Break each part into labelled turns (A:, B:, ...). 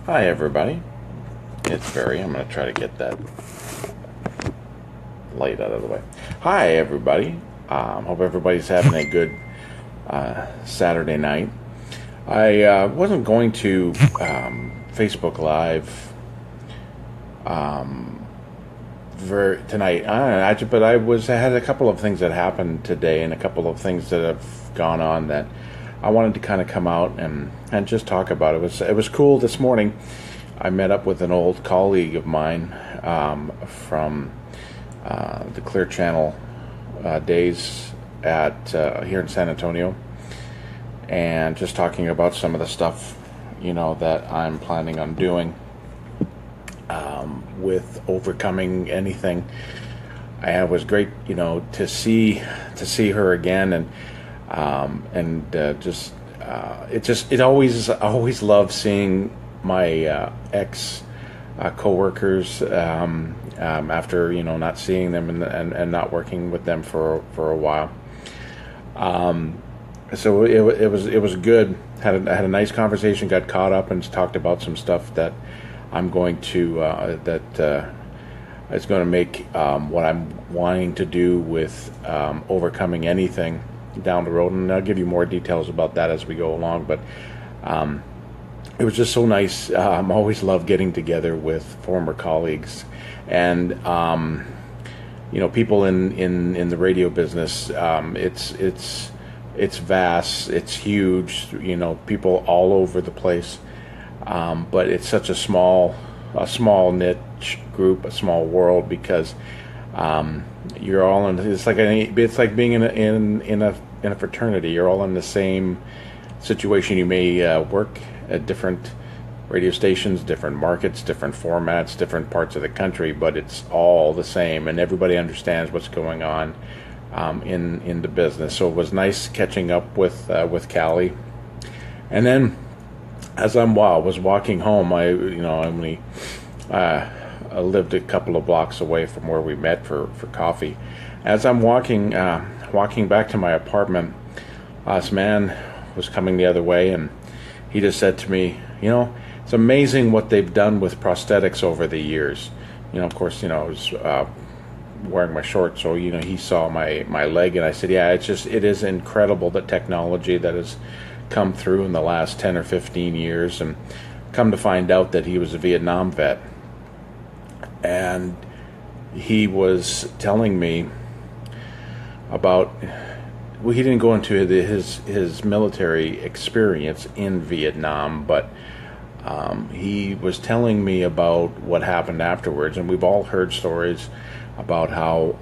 A: Hi everybody, it's Barry. I'm going to try to get that light out of the way. Hi everybody, hope everybody's having a good Saturday night. I wasn't going to Facebook Live tonight, but I had a couple of things that happened today and a couple of things that have gone on that I wanted to kind of come out and just talk about. It was cool this morning. I met up with an old colleague of mine from the Clear Channel days at here in San Antonio, and just talking about some of the stuff that I'm planning on doing with overcoming anything. And it was great, to see her again, and it always love seeing my ex coworkers after not seeing them and not working with them for a while. So it was good. Had a nice conversation. Got caught up and talked about some stuff that I'm going to it's going to make what I'm wanting to do with overcoming anything down the road, and I'll give you more details about that as we go along. But it was just so nice. I always love getting together with former colleagues, and people in the radio business. It's vast, it's huge. People all over the place, but it's such a small niche group, a small world, because you're all in. It's like being in a fraternity. You're all in the same situation. You may work at different radio stations, different markets, different formats, different parts of the country, but it's all the same, and everybody understands what's going on in the business. So it was nice catching up with Callie, and then as I was walking home, I only lived a couple of blocks away from where we met for coffee. As I'm walking back to my apartment, this man was coming the other way, and he just said to me, it's amazing what they've done with prosthetics over the years. Of course, I was wearing my shorts, so he saw my leg, and I said, yeah, it is incredible, the technology that has come through in the last 10 or 15 years. And come to find out that he was a Vietnam vet, and he was telling me about, well, he didn't go into his military experience in Vietnam, but he was telling me about what happened afterwards. And we've all heard stories about how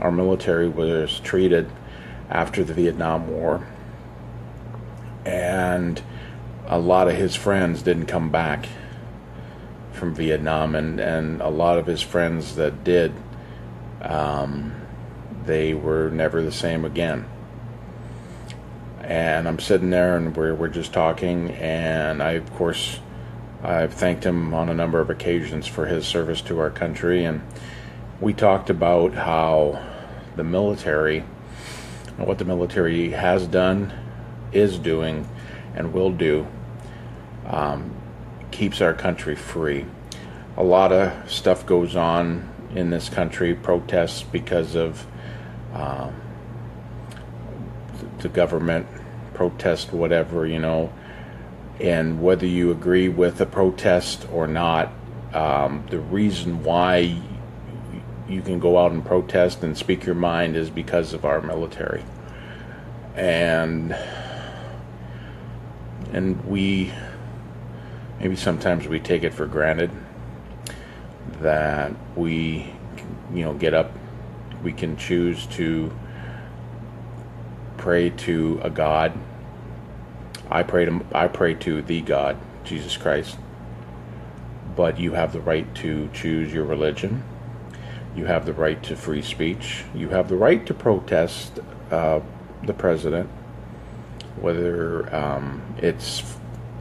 A: our military was treated after the Vietnam War, and a lot of his friends didn't come back from Vietnam, and a lot of his friends that did, they were never the same again. And I'm sitting there, and we're just talking, and I've thanked him on a number of occasions for his service to our country, and we talked about how the military, what the military has done, is doing, and will do, keeps our country free. A lot of stuff goes on in this country, protests because of the government, protest whatever, and whether you agree with the protest or not, the reason why you can go out and protest and speak your mind is because of our military. And we, maybe sometimes we take it for granted that we, get up, we can choose to pray to a God. I pray to the God, Jesus Christ. But you have the right to choose your religion. You have the right to free speech. You have the right to protest the president, whether it's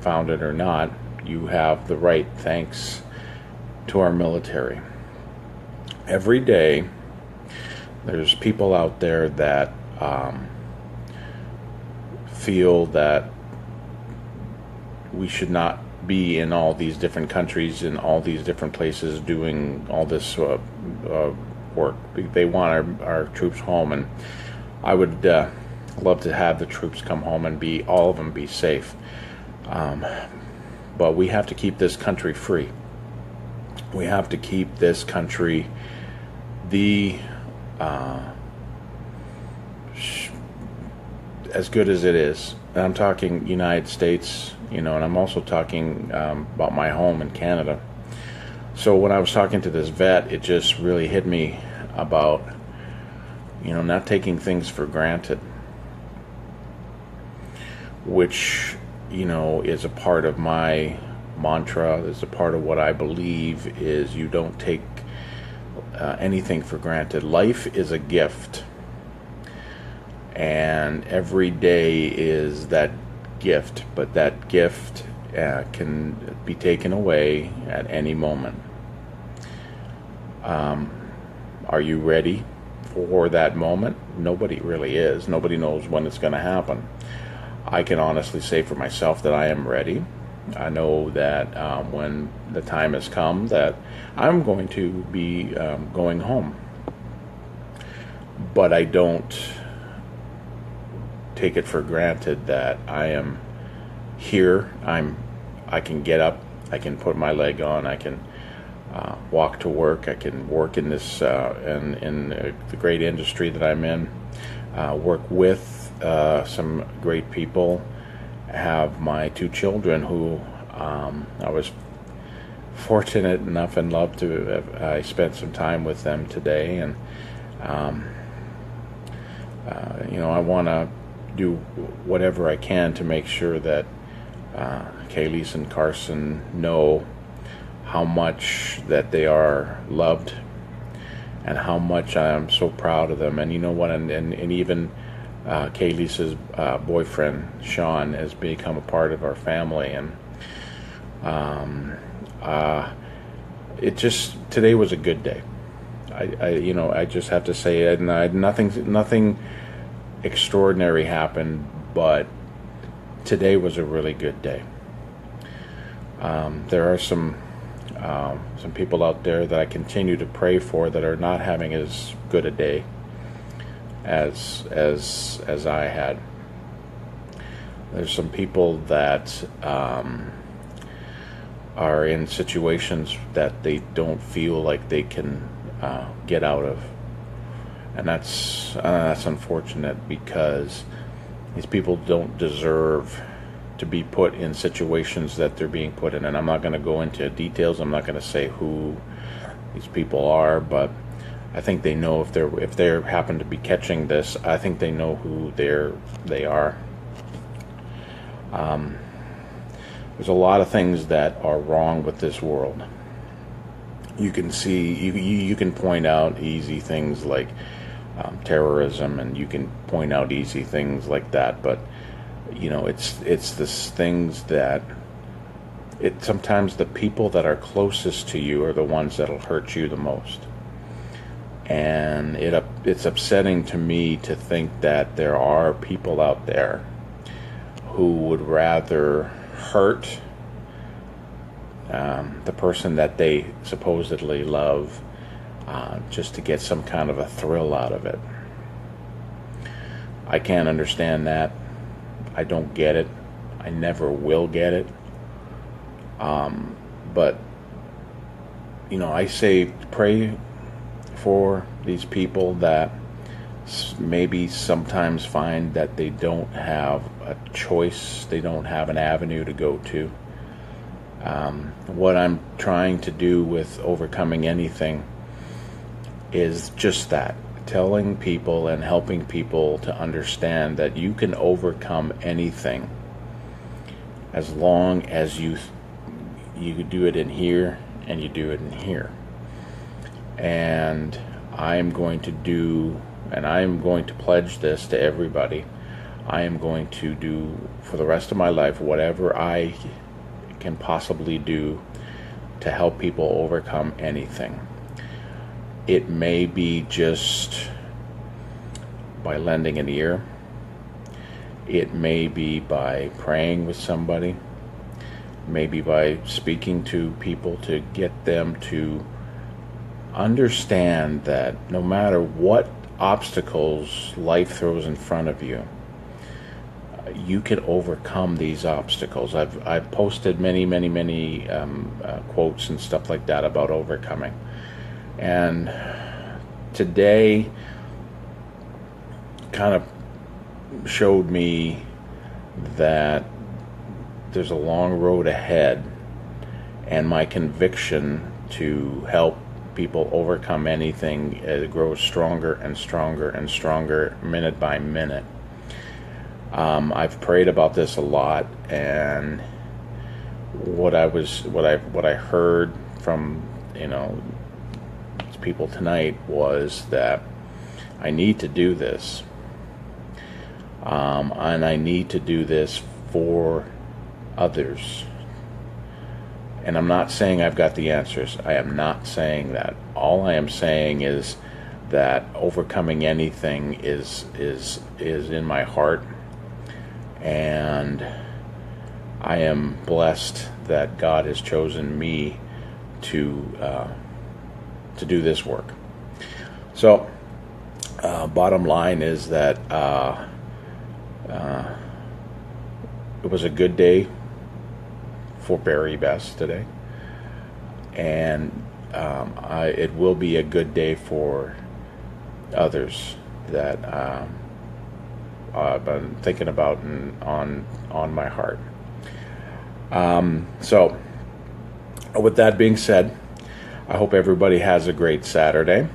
A: founded or not. You have the right, thanks to our military. Every day, there's people out there that feel that we should not be in all these different countries, in all these different places, doing all this work. They want our troops home, and I would love to have the troops come home and all of them be safe. But we have to keep this country free. We have to keep this country as good as it is. And I'm talking United States, and I'm also talking about my home in Canada. So when I was talking to this vet, it just really hit me about, not taking things for granted, which, is a part of my mantra, is a part of what I believe is you don't take anything for granted. Life is a gift, and every day is that gift, but that gift can be taken away at any moment. Are you ready for that moment? Nobody really is. Nobody knows when it's going to happen. I can honestly say for myself that I am ready. I know that when the time has come that I'm going to be going home. But I don't take it for granted that I am here. I can get up. I can put my leg on. I can walk to work. I can work in this in the great industry that I'm in. Work with some great people. Have my 2 children who I was fortunate enough and loved to I spent some time with them today, and I want to do whatever I can to make sure that Kayleigh and Carson know how much that they are loved and how much I am so proud of them. And you know what, and even Kayleigh's boyfriend Sean has become a part of our family, and today was a good day. I just have to say, nothing extraordinary happened, but today was a really good day. There are some people out there that I continue to pray for that are not having as good a day as I had. There's some people that are in situations that they don't feel like they can get out of, and that's unfortunate, because these people don't deserve to be put in situations that they're being put in. And I'm not going to go into details. I'm not going to say who these people are, but I think they know, if they happen to be catching this, I think they know who they are. There's a lot of things that are wrong with this world. You can see, you can point out easy things like terrorism, and you can point out easy things like that, but it's this things that sometimes the people that are closest to you are the ones that'll hurt you the most. And it's upsetting to me to think that there are people out there who would rather hurt the person that they supposedly love just to get some kind of a thrill out of it. I can't understand that. I don't get it. I never will get it. But I say pray for these people that maybe sometimes find that they don't have a choice, they don't have an avenue to go to. What I'm trying to do with Overcoming Anything is just that, telling people and helping people to understand that you can overcome anything as long as you do it in here and you do it in here. And I'm going to do, and I'm going to pledge this to everybody, I am going to do for the rest of my life whatever I can possibly do to help people overcome anything. It may be just by lending an ear. It may be by praying with somebody. maybe by speaking to people to get them to understand that no matter what obstacles life throws in front of you, you can overcome these obstacles. I've posted many quotes and stuff like that about overcoming. And today kind of showed me that there's a long road ahead, and my conviction to help people overcome anything grows stronger and stronger and stronger minute by minute. I've prayed about this a lot, and what I heard from people tonight was that I need to do this, and I need to do this for others. And I'm not saying I've got the answers. I am not saying that. All I am saying is that overcoming anything is in my heart, and I am blessed that God has chosen me to do this work. So, bottom line is that it was a good day for Besse today, and it will be a good day for others that I've been thinking about and on my heart. So, with that being said, I hope everybody has a great Saturday.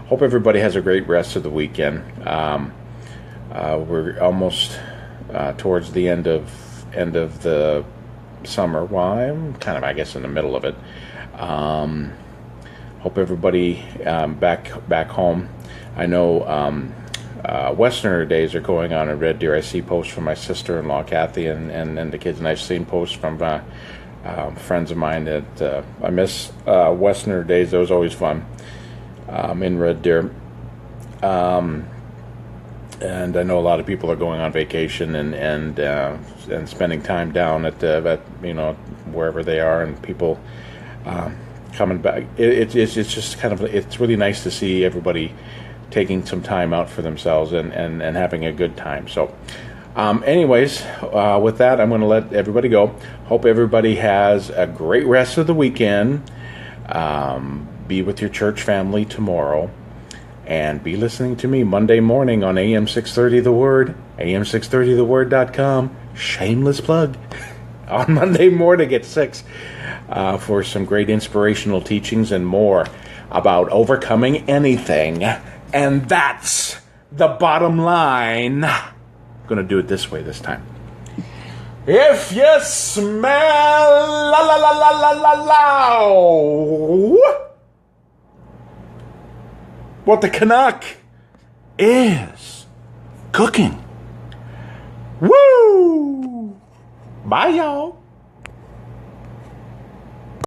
A: Hope everybody has a great rest of the weekend. We're almost towards the end of the summer. Well, I'm kind of, I guess, in the middle of it. Hope everybody back home. I know Westerner days are going on in Red Deer. I see posts from my sister-in-law Kathy and the kids, and I've seen posts from friends of mine that I miss Westerner days. That was always fun in Red Deer. And I know a lot of people are going on vacation and spending time down at wherever they are, and people coming back. It's just kind of, it's really nice to see everybody taking some time out for themselves and having a good time. So anyways, with that, I'm going to let everybody go. Hope everybody has a great rest of the weekend. Be with your church family tomorrow. And be listening to me Monday morning on AM 630 The Word, am630theword.com. Shameless plug. On Monday morning at 6 for some great inspirational teachings and more about overcoming anything. And that's the bottom line. I'm going to do it this way this time. If you smell la la la la la la la, what the Canuck is cooking. Woo! Bye, y'all.